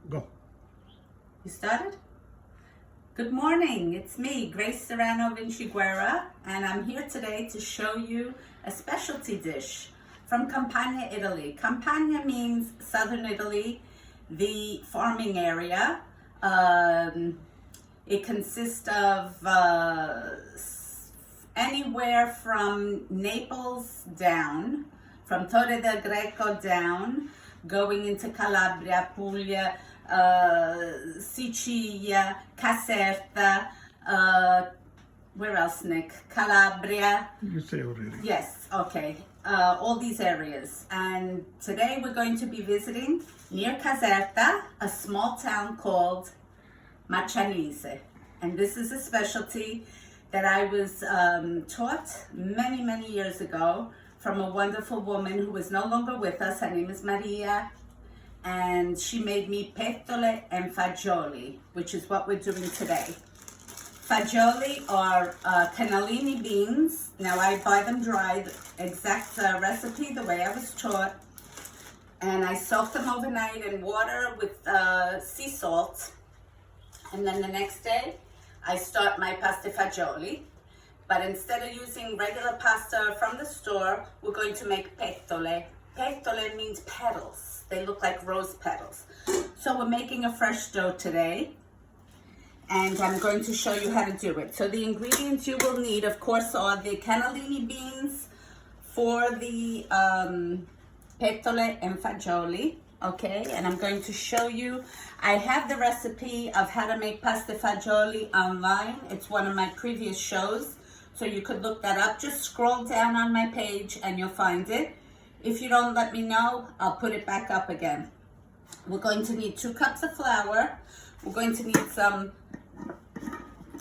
Go. You started? Good morning, it's me, Grace Serrano Vinci Guerra, and I'm here today to show you a specialty dish from Campania, Italy. Campania means southern Italy, the farming area. It consists of anywhere from Naples down, from Torre del Greco down, going into Calabria, Puglia, Sicilia, Caserta, where else, Nick? Calabria. You say already. Yes, okay. All these areas. And today we're going to be visiting near Caserta, a small town called Marcianise. And this is a specialty that I was taught many, many years ago from a wonderful woman who is no longer with us. Her name is Maria. And she made me Pettole and Fagioli, which is what we're doing today. Fagioli are cannellini beans. Now I buy them dried, exact recipe the way I was taught. And I soak them overnight in water with sea salt. And then the next day, I start my pasta fagioli. But instead of using regular pasta from the store, we're going to make pettole. Pettole means petals. They look like rose petals. So we're making a fresh dough today, and I'm going to show you how to do it. So the ingredients you will need, of course, are the cannellini beans for the pettole and fagioli, okay? And I'm going to show you, I have the recipe of how to make pasta fagioli online. It's one of my previous shows, so you could look that up. Just scroll down on my page and you'll find it. If you don't let me know, I'll put it back up again. We're going to need 2 cups of flour. We're going to need some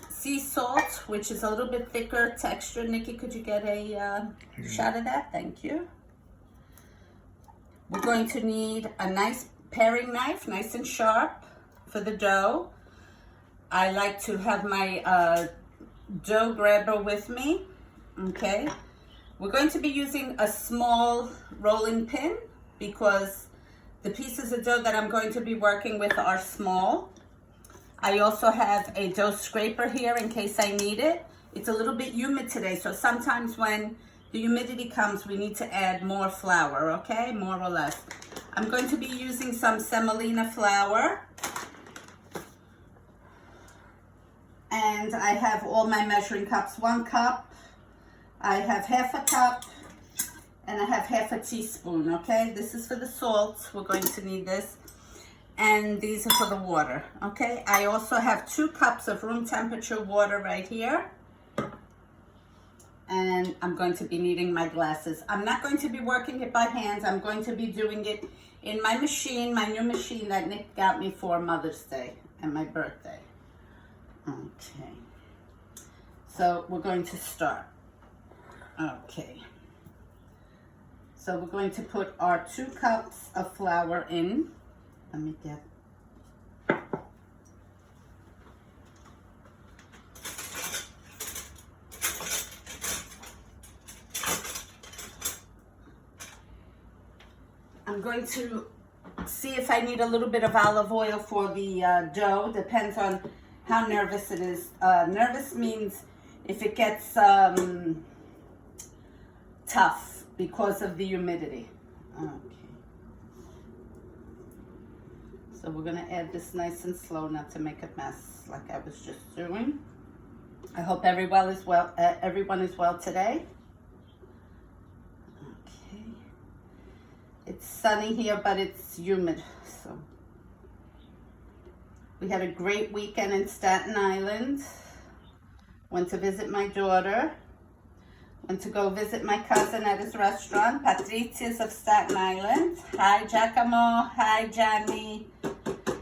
sea salt, which is a little bit thicker texture. Nikki, could you get a shot of that? Thank you. We're going to need a nice paring knife, nice and sharp for the dough. I like to have my dough grabber with me, okay? We're going to be using a small rolling pin because the pieces of dough that I'm going to be working with are small. I also have a dough scraper here in case I need it. It's a little bit humid today, so sometimes when the humidity comes, we need to add more flour, okay? More or less. I'm going to be using some semolina flour. And I have all my measuring cups. 1 cup. I have half a cup, and I have half a teaspoon, okay? This is for the salt. We're going to need this. And these are for the water, okay? I also have 2 cups of room temperature water right here. And I'm going to be needing my glasses. I'm not going to be working it by hand. I'm going to be doing it in my machine, my new machine that Nick got me for Mother's Day and my birthday. Okay. So we're going to start. Okay, so we're going to put our 2 cups of flour in. Let me get. I'm going to see if I need a little bit of olive oil for the dough. Depends on how nervous it is. Nervous means if it gets tough because of the humidity. Okay. So we're going to add this nice and slow, not to make a mess like I was just doing. I hope everyone is well today. Okay. It's sunny here, but it's humid. So we had a great weekend in Staten Island. Went to visit my daughter. Went to go visit my cousin at his restaurant, Patrizia's of Staten Island. Hi, Giacomo. Hi, Gianni.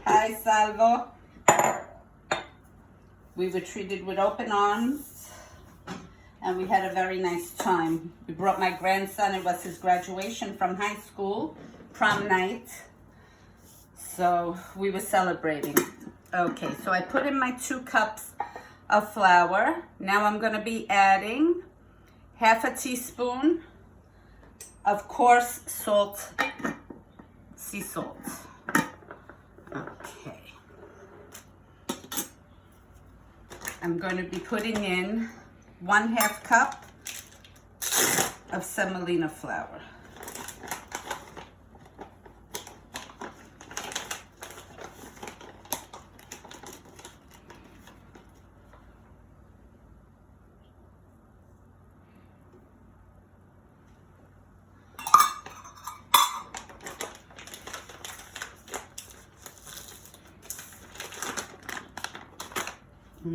Hi, Salvo. We were treated with open arms, and we had a very nice time. We brought my grandson. It was his graduation from high school, prom night. So we were celebrating. Okay, so I put in my 2 cups of flour. Now I'm going to be adding half a teaspoon of coarse salt, sea salt. Okay. I'm going to be putting in 1/2 cup of semolina flour.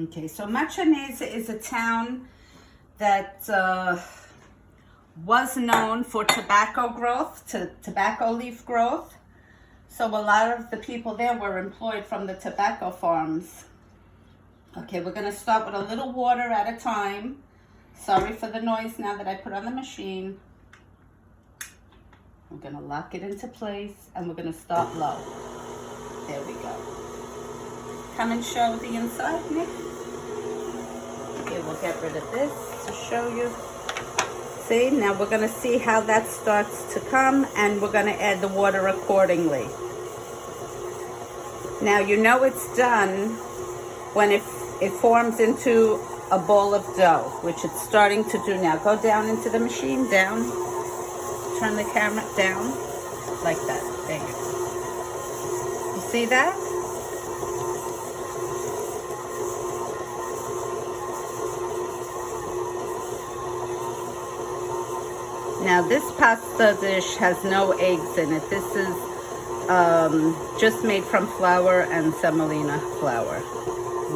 Okay, so Marcianise is a town that was known for tobacco growth, tobacco leaf growth. So a lot of the people there were employed from the tobacco farms. Okay, we're gonna start with a little water at a time. Sorry for the noise now that I put on the machine. We're gonna lock it into place and we're gonna start low. There we go. Come and show the inside, Nick. Okay, we'll get rid of this to show you. See, now we're gonna see how that starts to come, and we're gonna add the water accordingly. Now you know it's done when it forms into a ball of dough, which it's starting to do now. Go down into the machine, down. Turn the camera down, like that. There you go. You see that? Now this pasta dish has no eggs in it. This is just made from flour and semolina flour.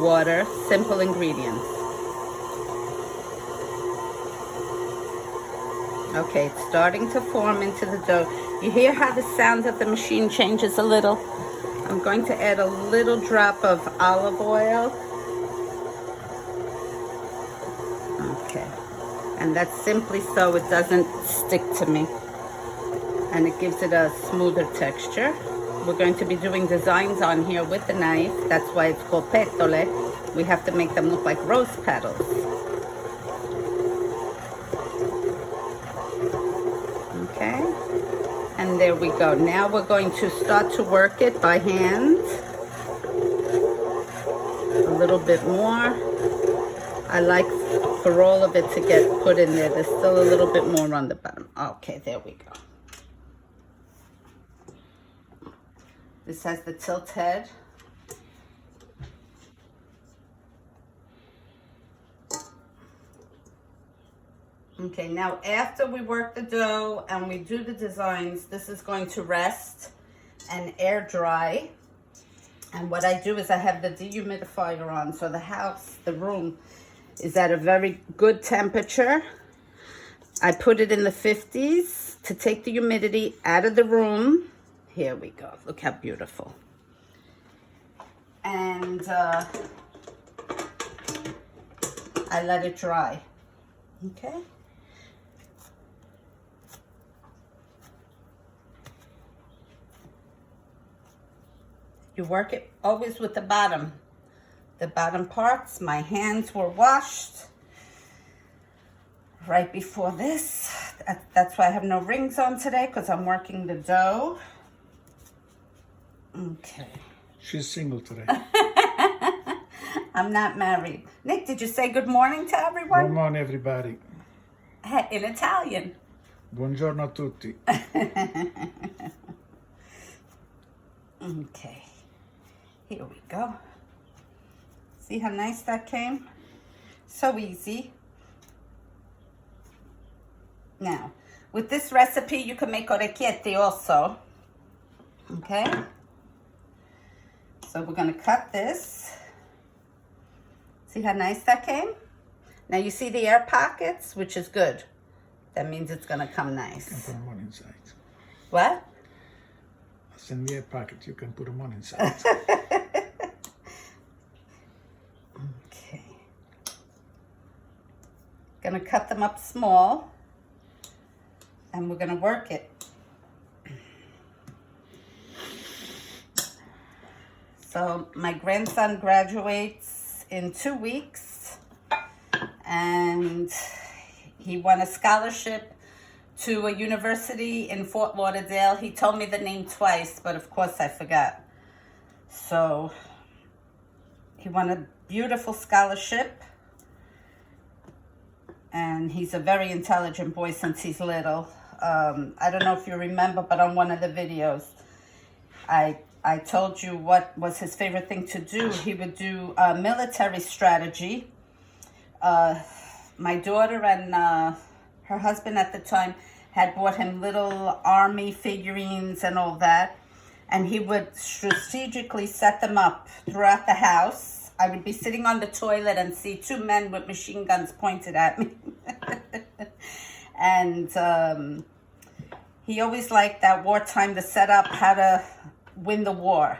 Water, simple ingredients. Okay, it's starting to form into the dough. You hear how the sound of the machine changes a little? I'm going to add a little drop of olive oil. Okay. And that's simply so it doesn't stick to me. And it gives it a smoother texture. We're going to be doing designs on here with the knife. That's why it's called Pettole. We have to make them look like rose petals. Okay. And there we go. Now we're going to start to work it by hand. A little bit more. I like for all of it to get put in there. There's still a little bit more on the bottom. Okay, there we go. This has the tilt head. Okay, now after we work the dough and we do the designs, this is going to rest and air dry. And what I do is I have the dehumidifier on, so the house, the room, is at a very good temperature. I put it in the 50s to take the humidity out of the room. Here we go. Look how beautiful. And I let it dry. Okay. You work it always with the bottom parts. My hands were washed right before this. That's why I have no rings on today, because I'm working the dough. Okay. She's single today. I'm not married. Nick, did you say good morning to everyone? Good morning, everybody. In Italian. Buongiorno a tutti. Okay. Here we go. See how nice that came? So easy. Now, with this recipe, you can make orecchiette also. Okay? So we're going to cut this. See how nice that came? Now you see the air pockets, which is good. That means it's going to come nice. You can put them on inside. What? It's in the air pocket. You can put them on inside. Okay. Gonna cut them up small, and we're gonna work it. So my grandson graduates in 2 weeks, and he won a scholarship to a university in Fort Lauderdale. He told me the name twice, but of course I forgot. So he won beautiful scholarship. And he's a very intelligent boy since he's little. I don't know if you remember, but on one of the videos, I told you what was his favorite thing to do. He would do military strategy. My daughter and her husband at the time had bought him little army figurines and all that. And he would strategically set them up throughout the house. I would be sitting on the toilet and see two men with machine guns pointed at me. And he always liked that wartime to set up how to win the war.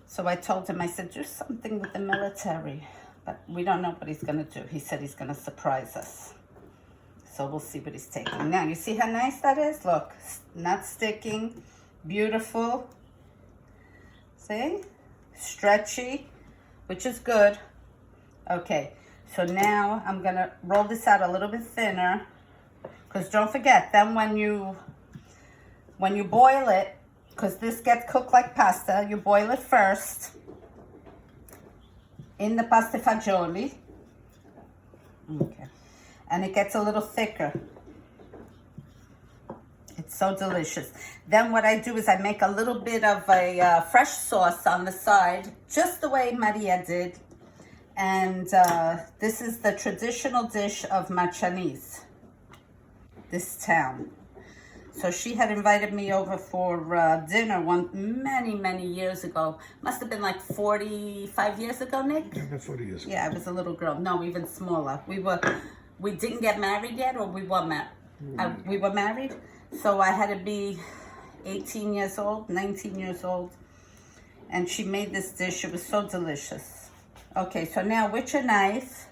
So I told him, I said, do something with the military. But we don't know what he's going to do. He said he's going to surprise us. So we'll see what he's taking. Now, you see how nice that is? Look, not sticking. Beautiful. See? Stretchy, which is good. Okay, so now I'm going to roll this out a little bit thinner. Because don't forget, then when you boil it, because this gets cooked like pasta, you boil it first in the pasta fagioli. Okay. And it gets a little thicker. It's so delicious. Then what I do is I make a little bit of a fresh sauce on the side, just the way Maria did. And this is the traditional dish of Marcianise, this town. So she had invited me over for dinner many years ago. Must have been like 45 years ago, Nick? Yeah, about 40 years ago. Yeah, I was a little girl. No, even smaller. We didn't get married yet, or we were married. So I had to be 18 years old, 19 years old. And she made this dish. It was so delicious. Okay, so now with your knife,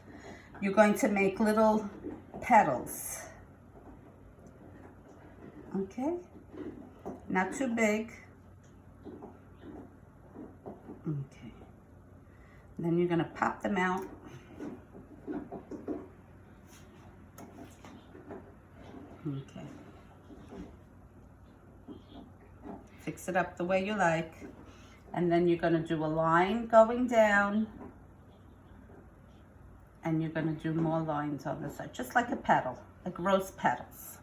you're going to make little petals. Okay, not too big. Okay, then you're gonna pop them out. Okay, fix it up the way you like, and then you're gonna do a line going down, and you're gonna do more lines on the side, just like a petal, like rose petals.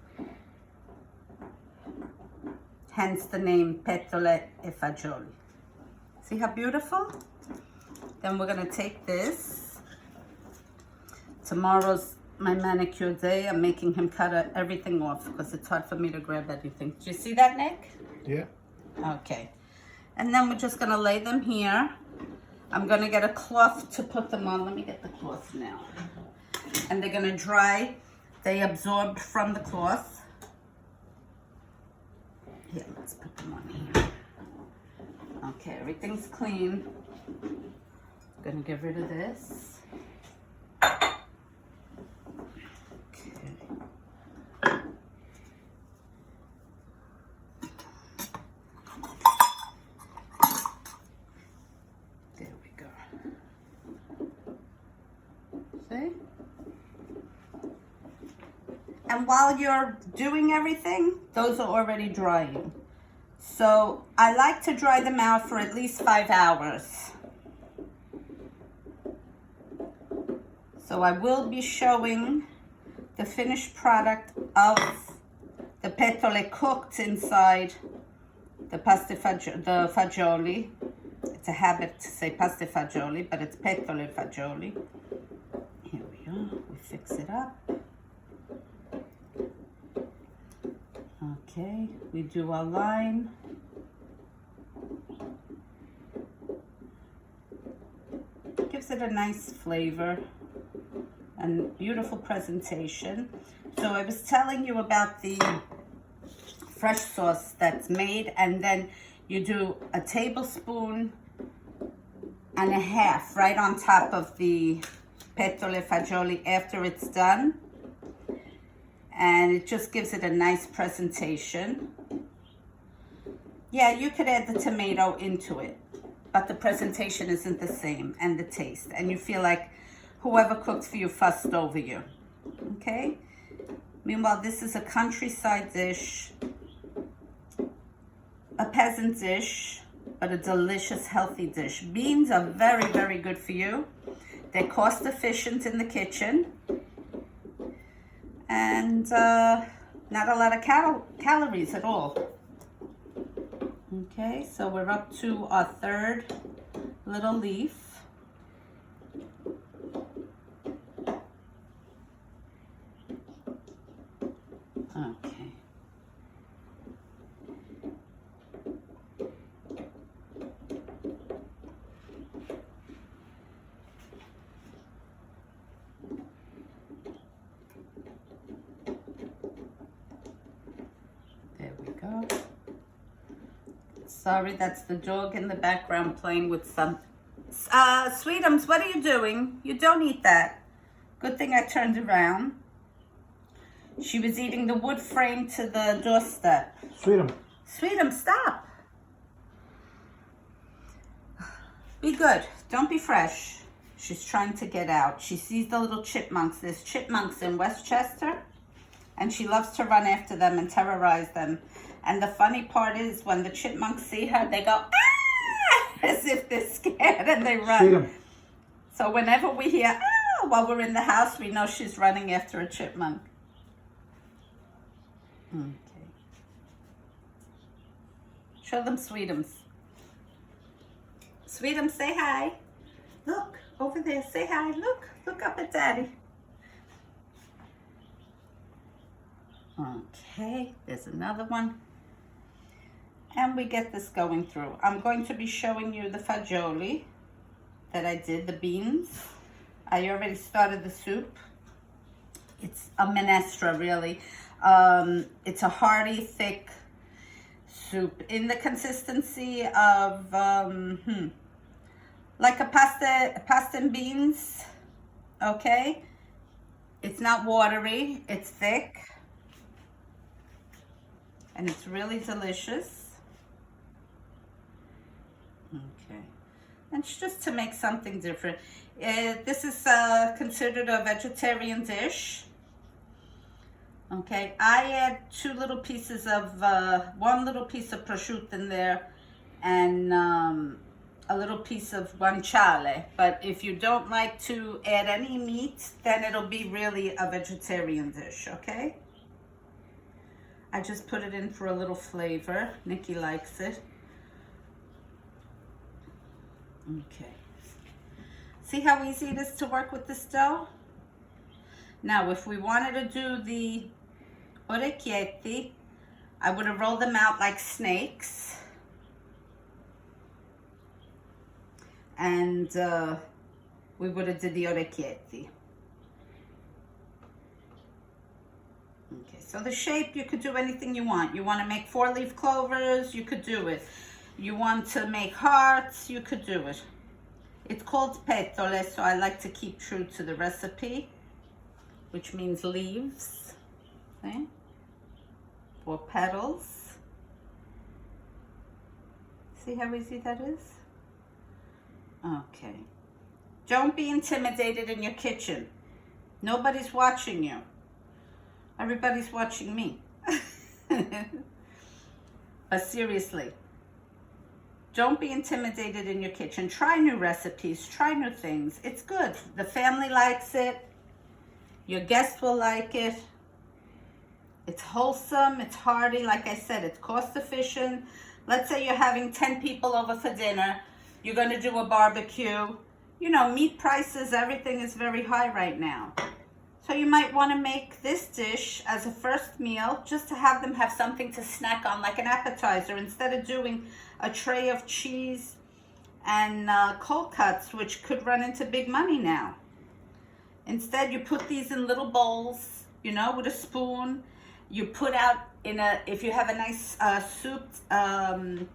Hence the name Pettole e Fagioli. See how beautiful? Then we're gonna take this. Tomorrow's my manicure day. I'm making him cut everything off because it's hard for me to grab everything. Do you see that, Nick? Yeah. Okay. And then we're just gonna lay them here. I'm gonna get a cloth to put them on. Let me get the cloth now. And they're gonna dry. They absorb from the cloth. Here, let's put them on here. Okay, everything's clean. I'm gonna get rid of this. Okay. There we go. See? And while you're doing everything, those are already drying. So I like to dry them out for at least 5 hours. So I will be showing the finished product of the pettole cooked inside the fagioli. It's a habit to say pasta fagioli, but it's pettole fagioli. Here we are. We fix it up. Okay, we do our line. Gives it a nice flavor and beautiful presentation. So I was telling you about the fresh sauce that's made, and then you do a tablespoon and a half right on top of the pettole fagioli after it's done. And it just gives it a nice presentation. Yeah, you could add the tomato into it, but the presentation isn't the same, and the taste. And you feel like whoever cooked for you fussed over you, okay? Meanwhile, this is a countryside dish, a peasant dish, but a delicious, healthy dish. Beans are very, very good for you. They're cost efficient in the kitchen. And not a lot of calories at all. Okay, so we're up to our third little leaf. Okay. There we go. Sorry, that's the dog in the background playing with some. Sweetums, what are you doing? You don't eat that. Good thing I turned around. She was eating the wood frame to the doorstep. Sweetum. Sweetum, stop. Be good. Don't be fresh. She's trying to get out. She sees the little chipmunks. There's chipmunks in Westchester, and she loves to run after them and terrorize them. And the funny part is when the chipmunks see her, they go, ah, as if they're scared, and they run. Sweetum. So whenever we hear, ah, while we're in the house, we know she's running after a chipmunk. Okay. Show them Sweetums. Sweetums, say hi. Look, over there, say hi. Look up at Daddy. Okay, there's another one. And we get this going through. I'm going to be showing you the fagioli that I did, the beans. I already started the soup. It's a minestra, really. It's a hearty, thick soup in the consistency of like a pasta and beans. Okay, it's not watery, it's thick, and it's really delicious. Okay, and it's just to make something different. This is considered a vegetarian dish. Okay, I add one little piece of prosciutto in there, and a little piece of guanciale. But if you don't like to add any meat, then it'll be really a vegetarian dish, okay? I just put it in for a little flavor. Nikki likes it. Okay. See how easy it is to work with this dough? Now, if we wanted to do the orecchietti, I would have rolled them out like snakes. And we would have did the orecchietti. Okay, so the shape, you could do anything you want. You want to make 4-leaf clovers, you could do it. You want to make hearts, you could do it. It's called Pettole, so I like to keep true to the recipe, which means leaves, okay? Or petals. See how easy that is? Okay. Don't be intimidated in your kitchen. Nobody's watching you. Everybody's watching me. But seriously, don't be intimidated in your kitchen. Try new recipes, try new things. It's good. The family likes it. Your guests will like it. It's wholesome, it's hearty. Like I said, it's cost efficient. Let's say you're having 10 people over for dinner. You're going to do a barbecue. You know, meat prices, everything is very high right now. So you might want to make this dish as a first meal, just to have them have something to snack on, like an appetizer, instead of doing a tray of cheese and cold cuts, which could run into big money now. Instead, you put these in little bowls, you know, with a spoon. You put out in if you have a nice soup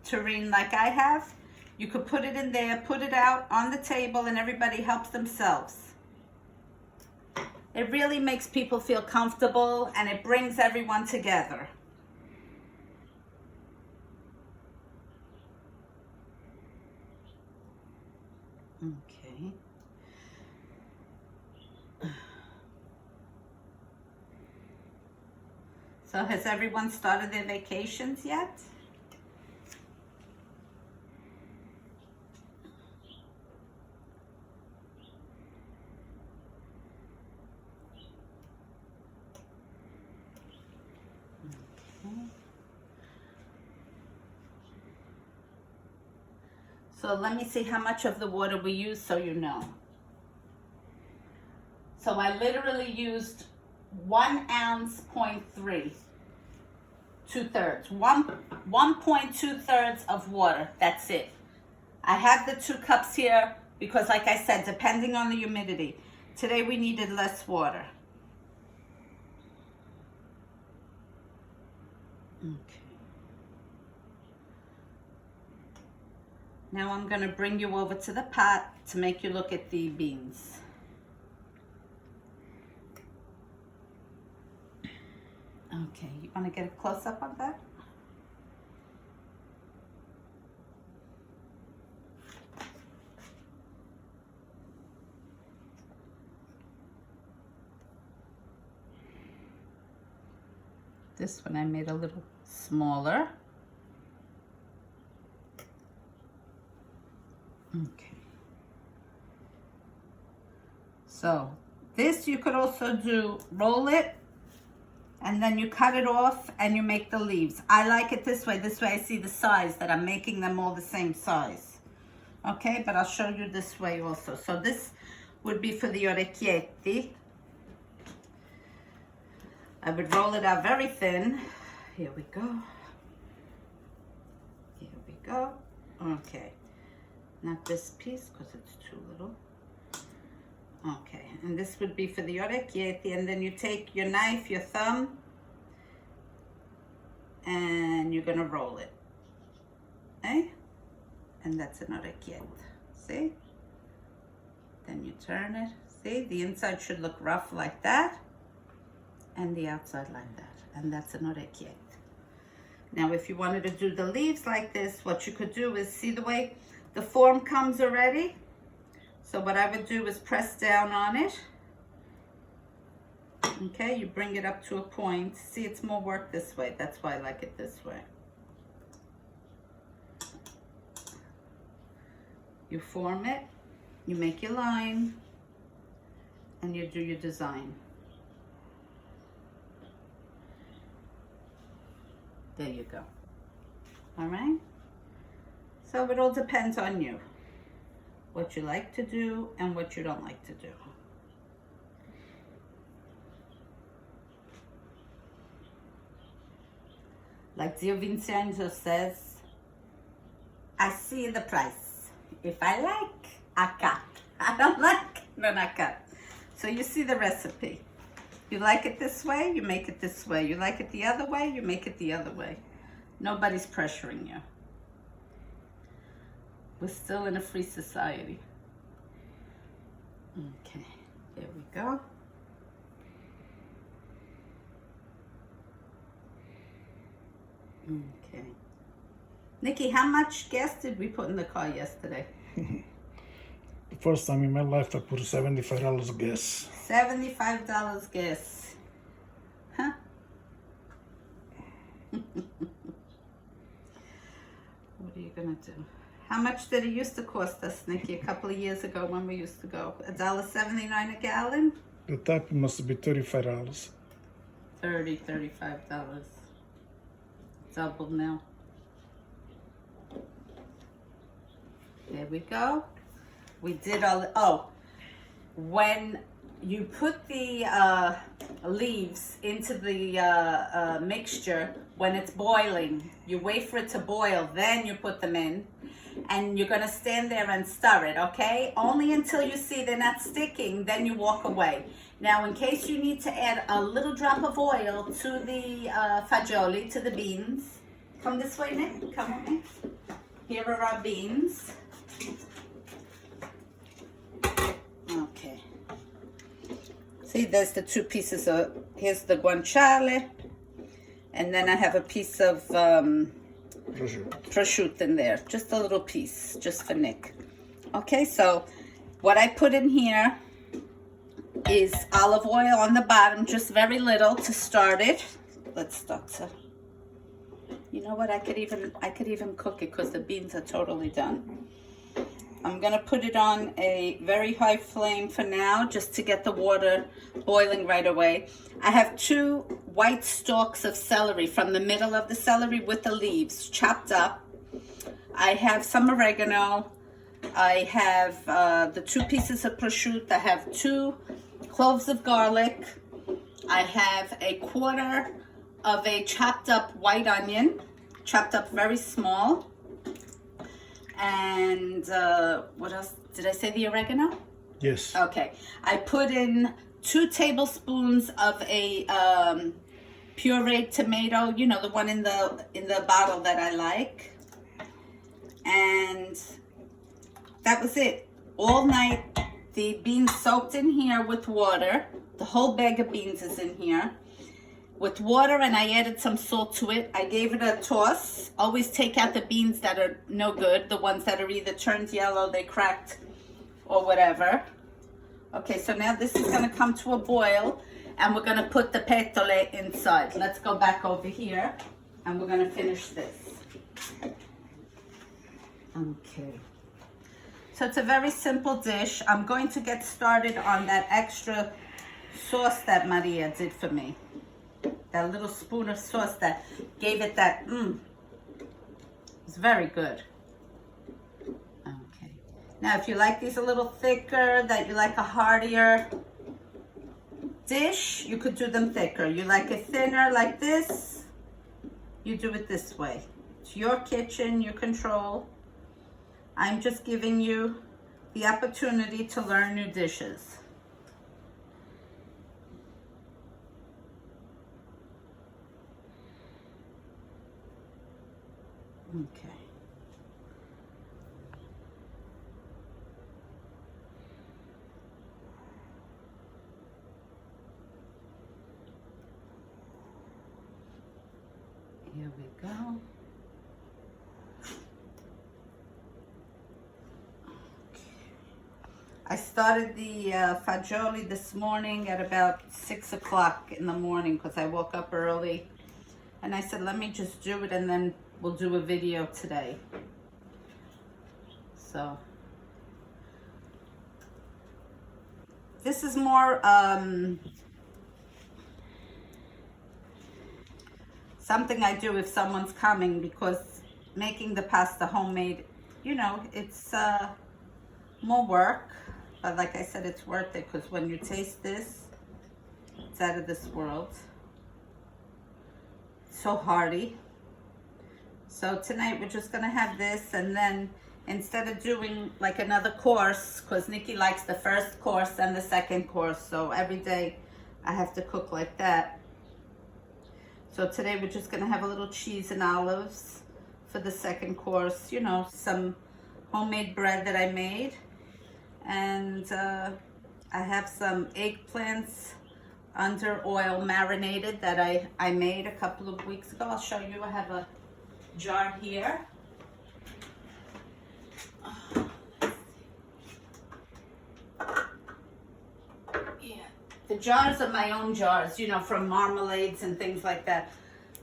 tureen like I have, you could put it in there, put it out on the table, and everybody helps themselves. It really makes people feel comfortable, and it brings everyone together. Okay. So has everyone started their vacations yet? So let me see how much of the water we use so you know. So I literally used 1 ounce, 0.3, 2/3, 1.2 of water. That's it. I have the 2 cups here because, like I said, depending on the humidity. Today we needed less water. Okay. Now I'm going to bring you over to the pot to make you look at the beans. Okay, you want to get a close-up on that? This one I made a little smaller. Okay. So this you could also do, roll it, and then you cut it off and you make the leaves. I like it this way. This way I see the size, that I'm making them all the same size. Okay, but I'll show you this way also. So this would be for the orecchietti. I would roll it out very thin. Here we go. Here we go. Okay. Not this piece because it's too little. Okay, and this would be for the orecchietti, and then you take your knife, your thumb, and you're gonna roll it. Okay? And that's an orecchiette. See? Then you turn it. See? The inside should look rough like that, and the outside like that. And that's an orecchiette. Now, if you wanted to do the leaves like this, what you could do is, see the way the form comes already? So what I would do is press down on it. Okay, you bring it up to a point. See, it's more work this way. That's why I like it this way. You form it, you make your line, and you do your design. There you go. All right? So it all depends on you. What you like to do and what you don't like to do. Like Zio Vincenzo says, I see the price. If I like, I cut. I don't like, then I cut. So you see the recipe. You like it this way, you make it this way. You like it the other way, you make it the other way. Nobody's pressuring you. We're still in a free society. Okay, there we go. Okay. Nikki, how much gas did we put in the car yesterday? The first time in my life I put $75 gas. $75 gas. Huh? What are you gonna do? How much did it used to cost us, Nikki, a couple of years ago when we used to go? $1.79 a gallon? The type must be $35. $35. Doubled now. There we go. We did all, when you put the leaves into the mixture, when it's boiling, you wait for it to boil, then you put them in, and you're gonna stand there and stir it, okay? Only until you see they're not sticking, then you walk away. Now, in case you need to add a little drop of oil to the fagioli, to the beans, come this way, Nick, come with me. Here are our beans. Okay. See, there's the 2 pieces of, here's the guanciale, and then I have a piece of prosciutto in there, just a little piece, just for Nick. Okay, so what I put in here is olive oil on the bottom, just very little to start it. Let's start to, you know what, I could even cook it because the beans are totally done. I'm gonna put it on a very high flame for now, just to get the water boiling right away. I have 2 white stalks of celery from the middle of the celery with the leaves chopped up. I have some oregano. I have the 2 pieces of prosciutto. I have 2 cloves of garlic. I have a quarter of a chopped up white onion, chopped up very small. And what else? Did I say the oregano? Yes. Okay. I put in 2 tablespoons of a pureed tomato, you know, the one in the bottle that I like. And that was it. All night, the beans soaked in here with water. The whole bag of beans is in here with water, and I added some salt to it. I gave it a toss. Always take out the beans that are no good, the ones that are either turned yellow, they cracked, or whatever. Okay, so now this is gonna come to a boil, and we're gonna put the pettole inside. Let's go back over here, and we're gonna finish this. Okay. So it's a very simple dish. I'm going to get started on that extra sauce that Maria did for me. That little spoon of sauce that gave it that, it's very good. Okay. Now, if you like these a little thicker, that you like a heartier dish, you could do them thicker. You like it thinner like this, you do it this way. It's your kitchen, you control. I'm just giving you the opportunity to learn new dishes. Okay. Here we go. I started the fagioli this morning at about 6 o'clock in the morning because I woke up early. And I said, let me just do it and then we'll do a video today. So, this is more something I do if someone's coming, because making the pasta homemade, you know, it's more work. But like I said, it's worth it because when you taste this, it's out of this world. So hearty. So tonight we're just gonna have this, and then instead of doing like another course, because Nikki likes the first course and the second course, so every day I have to cook like that. So today we're just gonna have a little cheese and olives for the second course, you know, some homemade bread that I made. And I have some eggplants under oil marinated that I made a couple of weeks ago. I'll show you. I have a jar here. Yeah, the jars are my own jars, you know, from marmalades and things like that.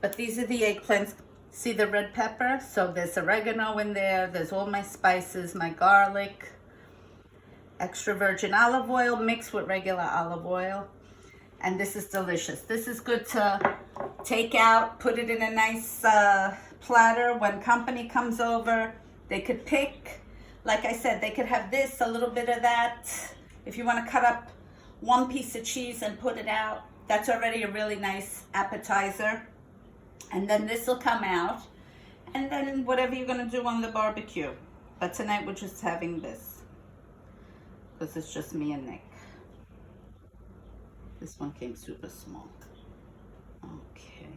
But these are the eggplants. See the red pepper? So there's oregano in there. There's all my spices, my garlic, extra virgin olive oil mixed with regular olive oil. And this is delicious. This is good to take out, put it in a nice platter. When company comes over, they could pick. Like I said, they could have this, a little bit of that. If you want to cut up one piece of cheese and put it out, that's already a really nice appetizer. And then this will come out. And then whatever you're going to do on the barbecue. But tonight we're just having this, because it's just me and Nick. This one came super small. Okay.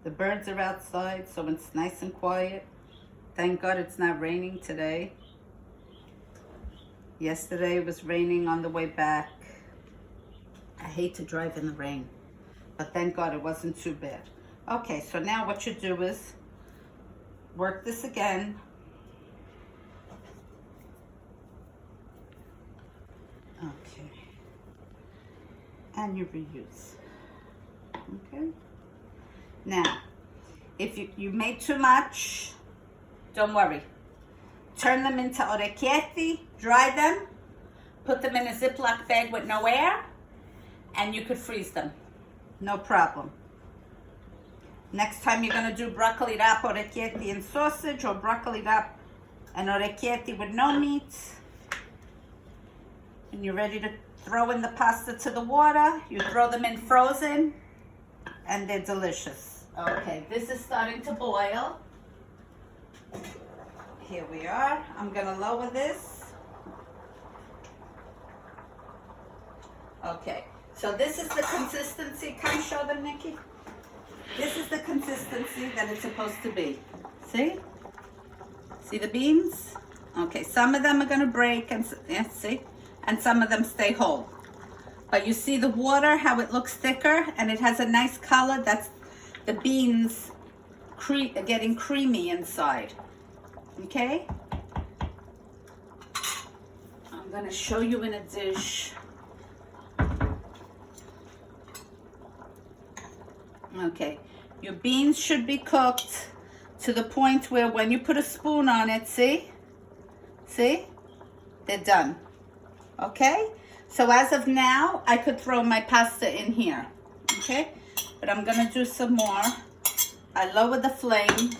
The birds are outside, so it's nice and quiet. Thank God it's not raining today. Yesterday it was raining on the way back. I hate to drive in the rain, but thank God it wasn't too bad. Okay, so now what you do is work this again. Okay, and you reuse. Okay, now if you made too much, don't worry. Turn them into orecchietti, dry them, put them in a Ziploc bag with no air, and you could freeze them. No problem. Next time you're gonna do broccoli wrap, orecchietti, and sausage, or broccoli wrap and orecchietti with no meat. And you're ready to throw in the pasta to the water. You throw them in frozen, and they're delicious. Okay, this is starting to boil. Here we are. I'm gonna lower this. Okay, so this is the consistency. Come show them, Nikki. This is the consistency that it's supposed to be. See? See the beans? Okay, some of them are gonna break, and yeah, see? And some of them stay whole. But you see the water, how it looks thicker, and it has a nice color. That's the beans getting creamy inside. Okay? I'm gonna show you in a dish. Okay, your beans should be cooked to the point where when you put a spoon on it, see? See? They're done. Okay? So as of now, I could throw my pasta in here. Okay? But I'm gonna do some more. I lower the flame,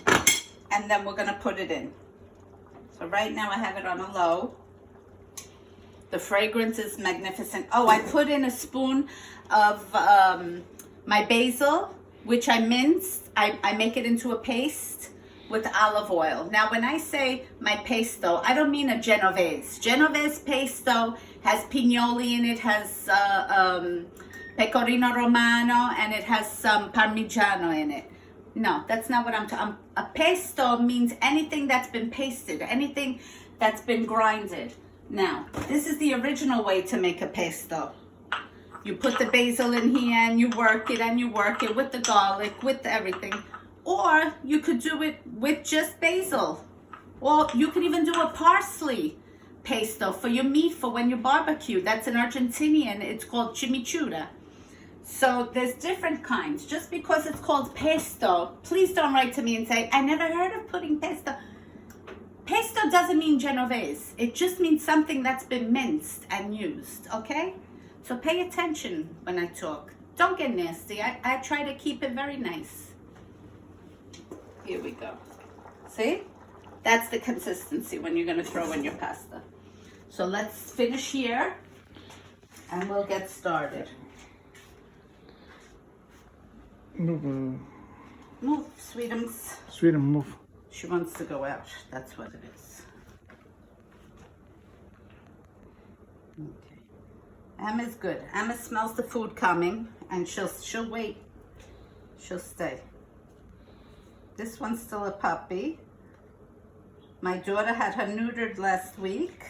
and then we're gonna put it in. So right now I have it on a low. The fragrance is magnificent. Oh, I put in a spoon of my basil, which I minced. I make it into a paste with olive oil. Now, when I say my pesto, I don't mean a Genovese. Genovese pesto has pignoli in it, has pecorino romano, and it has some parmigiano in it. No, that's not what I'm talking. A pesto means anything that's been pasted, anything that's been grinded. Now, this is the original way to make a pesto. You put the basil in here and you work it and you work it with the garlic, with everything. Or you could do it with just basil. Or you could even do a parsley pesto for your meat for when you barbecue. That's an Argentinian, it's called chimichurri. So there's different kinds. Just because it's called pesto, please don't write to me and say, I never heard of putting pesto. Pesto doesn't mean Genovese. It just means something that's been minced and used, okay? So pay attention when I talk. Don't get nasty. I try to keep it very nice. Here we go. See? That's the consistency when you're going to throw in your pasta. So let's finish here and we'll get started. Move, Move, sweetums. Sweden, move. She wants to go out. That's what it is. Okay. Emma's good. Emma smells the food coming, and she'll wait. She'll stay. This one's still a puppy. My daughter had her neutered last week,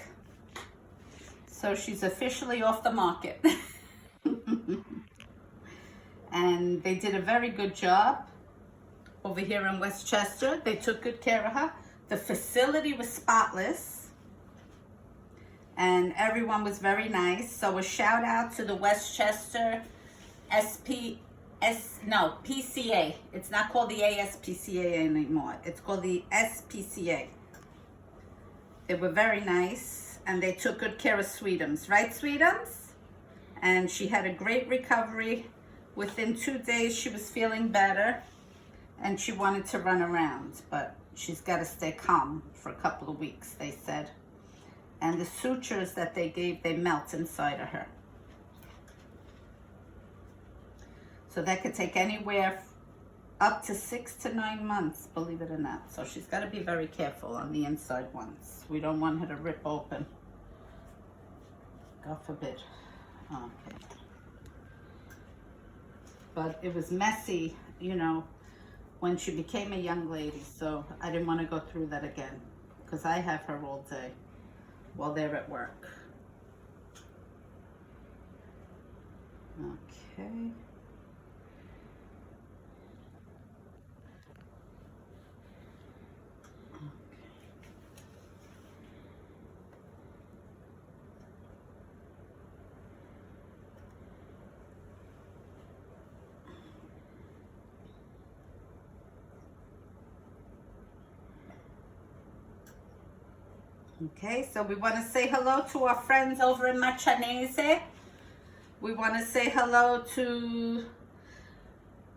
so she's officially off the market. And they did a very good job over here in Westchester. They took good care of her. The facility was spotless and everyone was very nice. So a shout out to the Westchester PCA. It's not called the ASPCA anymore. It's called the SPCA. They were very nice and they took good care of Sweetums. Right, Sweetums? And she had a great recovery. Within 2 days, she was feeling better and she wanted to run around, but she's got to stay calm for a couple of weeks, they said. And the sutures that they gave, they melt inside of her. So that could take anywhere up to 6 to 9 months, believe it or not. So she's got to be very careful on the inside ones. We don't want her to rip open. God forbid. Okay. But it was messy, you know, when she became a young lady. So I didn't want to go through that again because I have her all day while they're at work. Okay. Okay, so we want to say hello to our friends over in Marcianise. We want to say hello to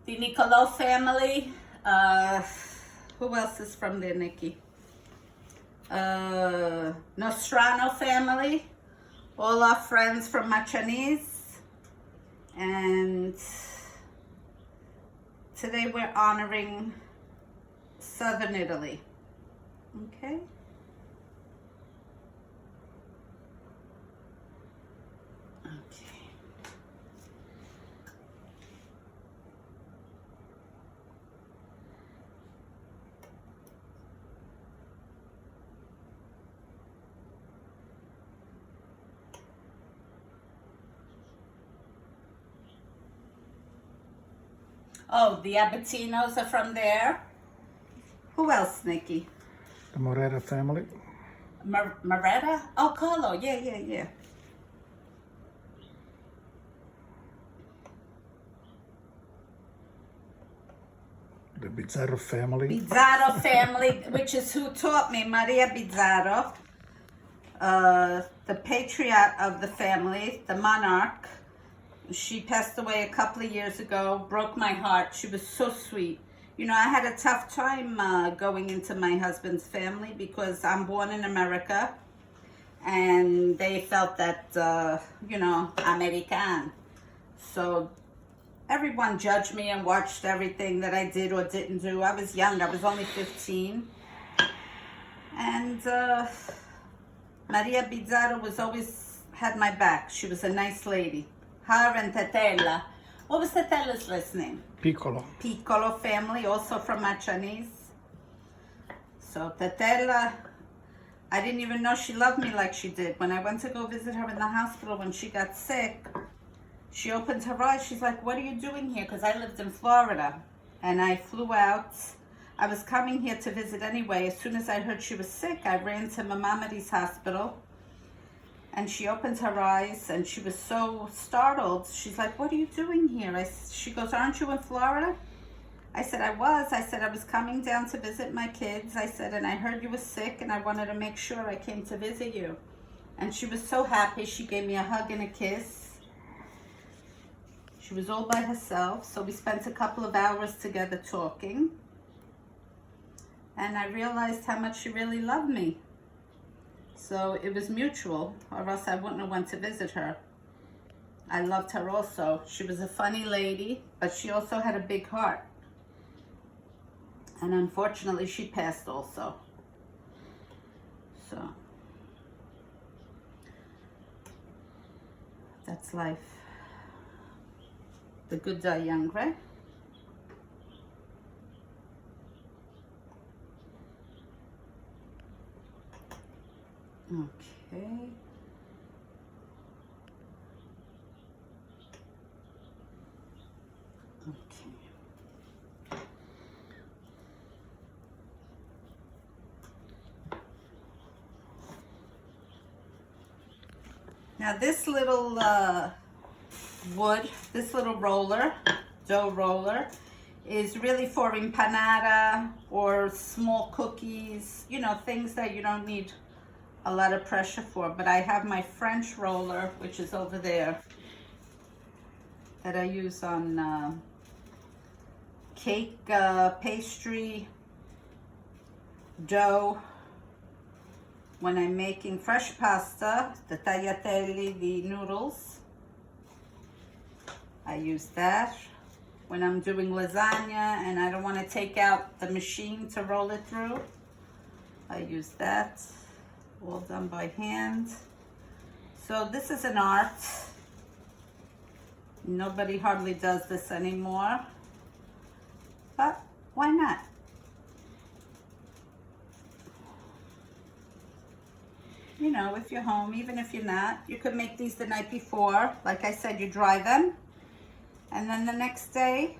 the Nicolò family Who else is from there, Nikki? Nostrano family. All our friends from Marcianise. And today we're honoring Southern Italy. Okay? Oh, the Abatinos are from there. Who else, Nikki? The Morera family. Moretta? Oh, Carlo. Yeah. The Bizzarro family. Bizzarro family, which is who taught me, Maria Bizzarro. The patriarch of the family, the monarch. She passed away a couple of years ago, broke my heart. She was so sweet. You know, I had a tough time going into my husband's family because I'm born in America and they felt that, you know, American. So everyone judged me and watched everything that I did or didn't do. I was young. I was only 15. And Maria Bizzarro was always had my back. She was a nice lady. Her and Tetella. What was Tetella's last name? Piccolo. Piccolo family, also from Marcianise. So Tetella, I didn't even know she loved me like she did. When I went to go visit her in the hospital when she got sick, she opened her eyes. She's like, what are you doing here? Because I lived in Florida. And I flew out. I was coming here to visit anyway. As soon as I heard she was sick, I ran to Maimonides Hospital. And she opened her eyes and she was so startled. She's like, what are you doing here? She goes, aren't you in Florida? I said, I was. I said, I was coming down to visit my kids. I said, and I heard you were sick and I wanted to make sure I came to visit you. And she was so happy. She gave me a hug and a kiss. She was all by herself. So we spent a couple of hours together talking. And I realized how much she really loved me. So it was mutual, or else I wouldn't have went to visit her. I loved her also. She was a funny lady, but she also had a big heart. And unfortunately, she passed also. So that's life. The good die young, right? Okay. Now this little wood, this little roller, dough roller, is really for empanada or small cookies, you know, things that you don't need a lot of pressure for. But I have my French roller, which is over there, that I use on cake, pastry, dough. When I'm making fresh pasta, the tagliatelle, the noodles, I use that. When I'm doing lasagna and I don't want to take out the machine to roll it through, I use that. All done by hand. So this is an art. Nobody hardly does this anymore, but why not? You know, if you're home, even if you're not, you could make these the night before. Like I said, you dry them, and then the next day,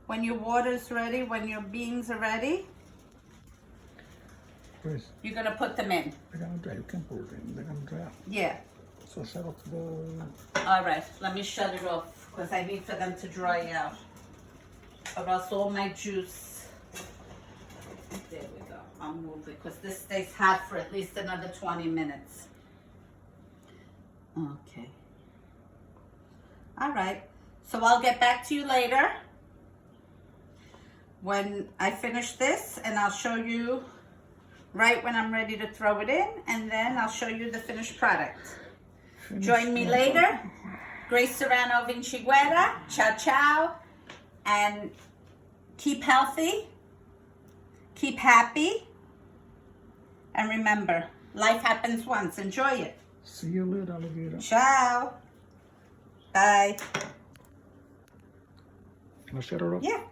when your water's ready, when your beans are ready, Please. you're gonna put them in. They're gonna dry. You can put it in. They're gonna dry. Yeah. So shut off the. All right, let me shut it off because I need for them to dry out, or else all my juice. There we go. I'll move it because this stays hot for at least another 20 minutes. Okay. All right. So I'll get back to you later when I finish this, and I'll show you right when I'm ready to throw it in, and then I'll show you the finished product. Join me later. Grace Serrano Vinciguerra. Ciao, ciao. And keep healthy. Keep happy. And remember, life happens once. Enjoy it. See you later, alligator. Ciao. Bye. Can I shut her off? Yeah.